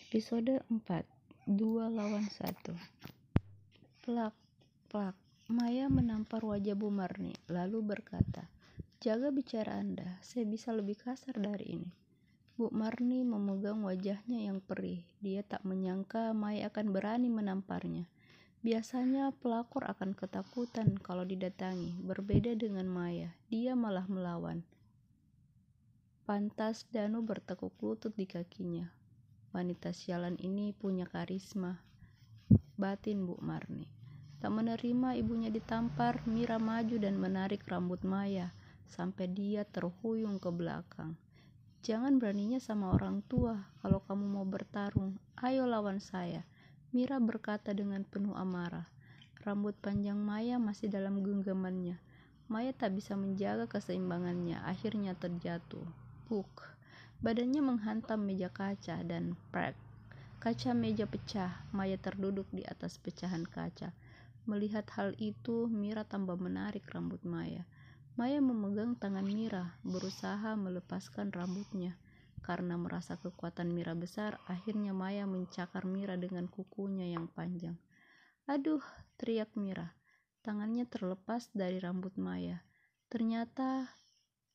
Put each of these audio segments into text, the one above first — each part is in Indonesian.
Episode 4. 2 lawan 1. Plak, plak. Maya menampar wajah Bu Marni, lalu berkata, "Jaga bicara Anda, saya bisa lebih kasar dari ini." Bu Marni memegang wajahnya yang perih. Dia tak menyangka Maya akan berani menamparnya. Biasanya pelakor akan ketakutan kalau didatangi. Berbeda dengan Maya, dia malah melawan. Pantas Danu bertekuk lutut di kakinya. Wanita sialan ini punya karisma, batin Bu Marni. Tak menerima ibunya ditampar, Mira maju dan menarik rambut Maya sampai dia terhuyung ke belakang. "Jangan beraninya sama orang tua kalau kamu mau bertarung. Ayo lawan saya," Mira berkata dengan penuh amarah. Rambut panjang Maya masih dalam genggamannya. Maya tak bisa menjaga keseimbangannya, akhirnya terjatuh. Puk. Badannya menghantam meja kaca dan prek. Kaca meja pecah. Maya terduduk di atas pecahan kaca. Melihat hal itu, Mira tambah menarik rambut Maya. Maya memegang tangan Mira, berusaha melepaskan rambutnya. Karena merasa kekuatan Mira besar, akhirnya Maya mencakar Mira dengan kukunya yang panjang. "Aduh!" teriak Mira. Tangannya terlepas dari rambut Maya. "Ternyata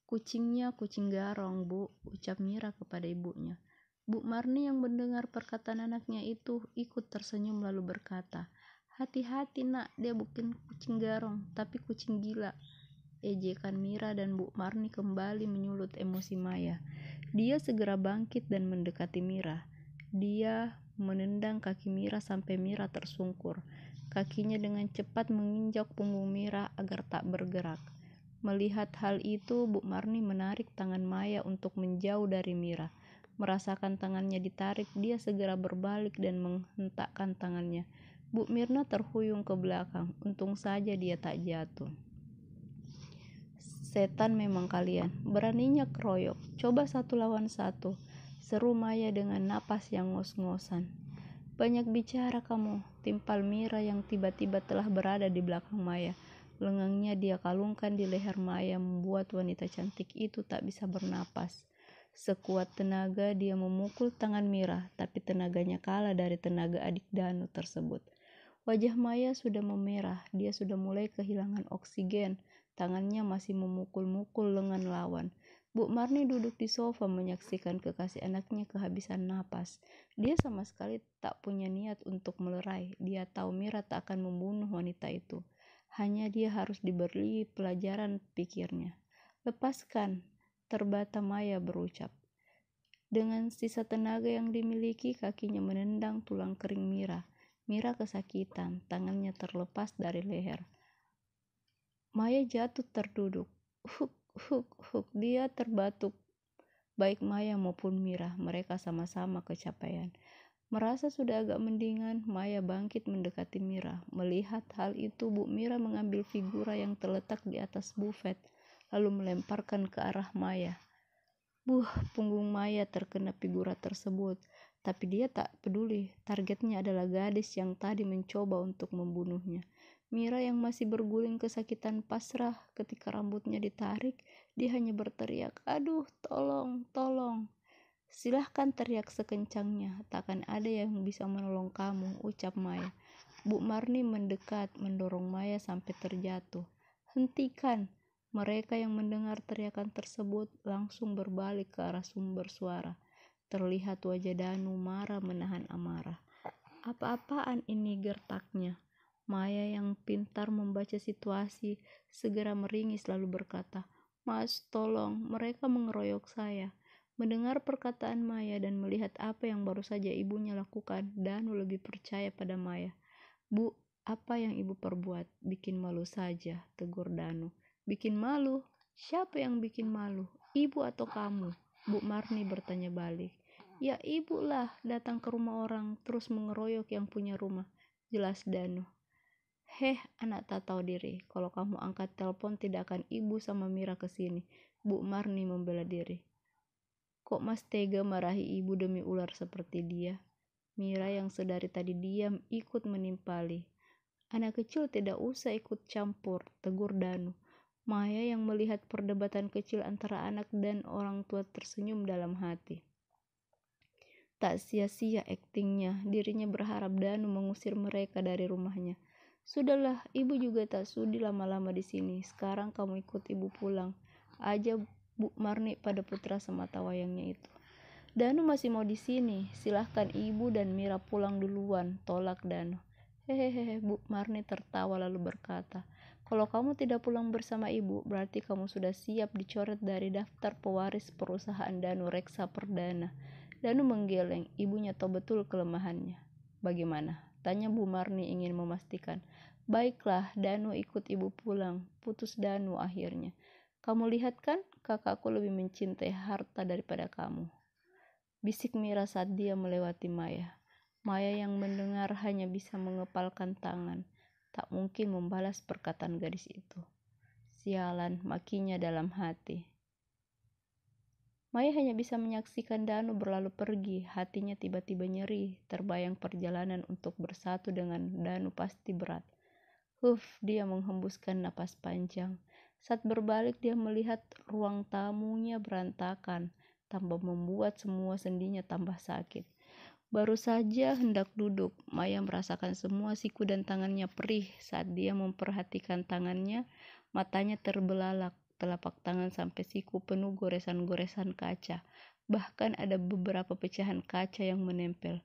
kucingnya kucing garong, Bu," ucap Mira kepada ibunya. Bu Marni yang mendengar perkataan anaknya itu ikut tersenyum lalu berkata, "Hati-hati nak, dia bukan kucing garong, tapi kucing gila." Ejekan Mira dan Bu Marni kembali menyulut emosi Maya. Dia segera bangkit dan mendekati Mira. Dia menendang kaki Mira sampai Mira tersungkur. Kakinya dengan cepat menginjak punggung Mira agar tak bergerak. Melihat hal itu, Bu Marni menarik tangan Maya untuk menjauh dari Mira. Merasakan tangannya ditarik, dia segera berbalik dan menghentakkan tangannya. Bu Mirna terhuyung ke belakang. Untung saja dia tak jatuh. "Setan memang kalian, beraninya keroyok. Coba 1 lawan 1, seru Maya dengan napas yang ngos-ngosan. "Banyak bicara kamu," timpal Mira yang tiba-tiba telah berada di belakang Maya. Lengannya dia kalungkan di leher Maya membuat wanita cantik itu tak bisa bernapas. Sekuat tenaga dia memukul tangan Mira, tapi tenaganya kalah dari tenaga adik Danu tersebut. Wajah Maya sudah memerah, dia sudah mulai kehilangan oksigen. Tangannya masih memukul-mukul lengan lawan. Bu Marni duduk di sofa menyaksikan kekasih anaknya kehabisan napas. Dia sama sekali tak punya niat untuk melerai. Dia tahu Mira tak akan membunuh wanita itu. Hanya dia harus diberi pelajaran, pikirnya. "Lepaskan," terbata Maya berucap. Dengan sisa tenaga yang dimiliki, kakinya menendang tulang kering Mira. Mira kesakitan, tangannya terlepas dari leher. Maya jatuh terduduk. Huk, huk, huk. Dia terbatuk. Baik Maya maupun Mira, mereka sama-sama kecapean. Merasa sudah agak mendingan, Maya bangkit mendekati Mira. Melihat hal itu, Bu Mira mengambil figura yang terletak di atas bufet, lalu melemparkan ke arah Maya. Punggung Maya terkena figura tersebut, tapi dia tak peduli. Targetnya adalah gadis yang tadi mencoba untuk membunuhnya. Mira yang masih berguling kesakitan pasrah ketika rambutnya ditarik, dia hanya berteriak, "Aduh, tolong, tolong." "Silahkan teriak sekencangnya, takkan ada yang bisa menolong kamu," ucap Maya. Bu Marni mendekat, mendorong Maya sampai terjatuh. "Hentikan!" Mereka yang mendengar teriakan tersebut langsung berbalik ke arah sumber suara. Terlihat wajah Danu marah menahan amarah. "Apa-apaan ini?" gertaknya. Maya yang pintar membaca situasi segera meringis lalu berkata, "Mas, tolong, mereka mengeroyok saya." Mendengar perkataan Maya dan melihat apa yang baru saja ibunya lakukan, Danu lebih percaya pada Maya. "Bu, apa yang ibu perbuat? Bikin malu saja," tegur Danu. "Bikin malu? Siapa yang bikin malu? Ibu atau kamu?" Bu Marni bertanya balik. "Ya ibu lah, datang ke rumah orang terus mengeroyok yang punya rumah," jelas Danu. "Heh, anak tak tahu diri. Kalau kamu angkat telepon tidak akan ibu sama Mira kesini." Bu Marni membela diri. "Kok Mas tega marahi ibu demi ular seperti dia?" Mira yang sedari tadi diam ikut menimpali. "Anak kecil tidak usah ikut campur," tegur Danu. Maya yang melihat perdebatan kecil antara anak dan orang tua tersenyum dalam hati. tak sia-sia aktingnya. Dirinya berharap Danu mengusir mereka dari rumahnya. Sudahlah, ibu juga tak sudi lama-lama di sini. Sekarang kamu ikut ibu pulang aja, Bu Marni pada putra semata wayangnya itu. Danu masih mau di sini. Silahkan ibu dan Mira pulang duluan, tolak Danu. Hehehe, Bu Marni tertawa lalu berkata, kalau kamu tidak pulang bersama ibu, berarti kamu sudah siap dicoret dari daftar pewaris perusahaan Danu Reksa Perdana. Danu menggeleng, ibunya tahu betul kelemahannya. Bagaimana? Tanya Bu Marni ingin memastikan. Baiklah, Danu ikut ibu pulang. Putus Danu akhirnya. Kamu lihat kan, kakakku lebih mencintai harta daripada kamu. Bisik Mira saat dia melewati Maya. Maya yang mendengar hanya bisa mengepalkan tangan. Tak mungkin membalas perkataan gadis itu. Sialan, makinya dalam hati. Maya hanya bisa menyaksikan Danu berlalu pergi. Hatinya tiba-tiba nyeri. Terbayang perjalanan untuk bersatu dengan Danu pasti berat. Dia menghembuskan napas panjang. Saat berbalik dia melihat ruang tamunya berantakan, tambah membuat semua sendinya tambah sakit. Baru saja hendak duduk, Maya merasakan semua siku dan tangannya perih. Saat dia memperhatikan tangannya, matanya terbelalak. Telapak tangan sampai siku penuh goresan-goresan kaca. Bahkan ada beberapa pecahan kaca yang menempel.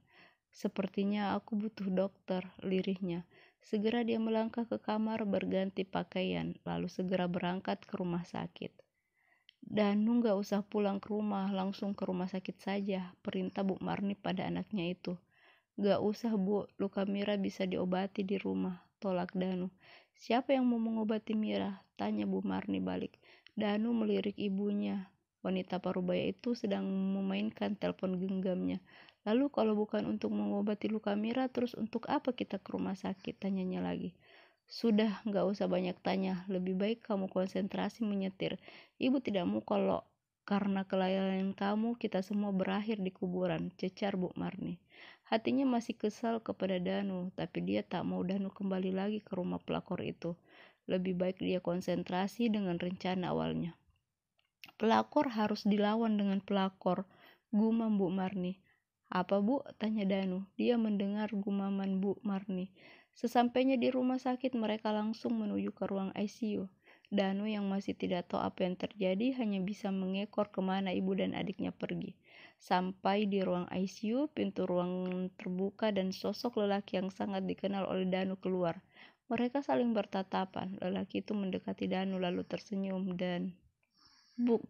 Sepertinya aku butuh dokter, lirihnya. Segera dia melangkah ke kamar berganti pakaian, lalu segera berangkat ke rumah sakit. Danu gak usah pulang ke rumah, langsung ke rumah sakit saja, perintah Bu Marni pada anaknya itu. Gak usah Bu, luka Mira bisa diobati di rumah, tolak Danu. Siapa yang mau mengobati Mira? Tanya Bu Marni balik. Danu melirik ibunya. Wanita parubaya itu sedang memainkan telepon genggamnya. Lalu kalau bukan untuk mengobati luka Mira, terus untuk apa kita ke rumah sakit? Tanyanya lagi. Sudah, gak usah banyak tanya. Lebih baik kamu konsentrasi menyetir. Ibu tidak mau kalau karena kelalaian kamu kita semua berakhir di kuburan, cecar Bu Marni. Hatinya masih kesal kepada Danu, tapi dia tak mau Danu kembali lagi ke rumah pelakor itu. Lebih baik dia konsentrasi dengan rencana awalnya. Pelakor harus dilawan dengan pelakor, gumam Bu Marni. Apa Bu? Tanya Danu. Dia mendengar gumaman Bu Marni. Sesampainya di rumah sakit, mereka langsung menuju ke ruang ICU. Danu yang masih tidak tahu apa yang terjadi hanya bisa mengekor kemana ibu dan adiknya pergi. Sampai di ruang ICU, pintu ruang terbuka dan sosok lelaki yang sangat dikenal oleh Danu keluar. Mereka saling bertatapan. Lelaki itu mendekati Danu lalu tersenyum dan... Bu,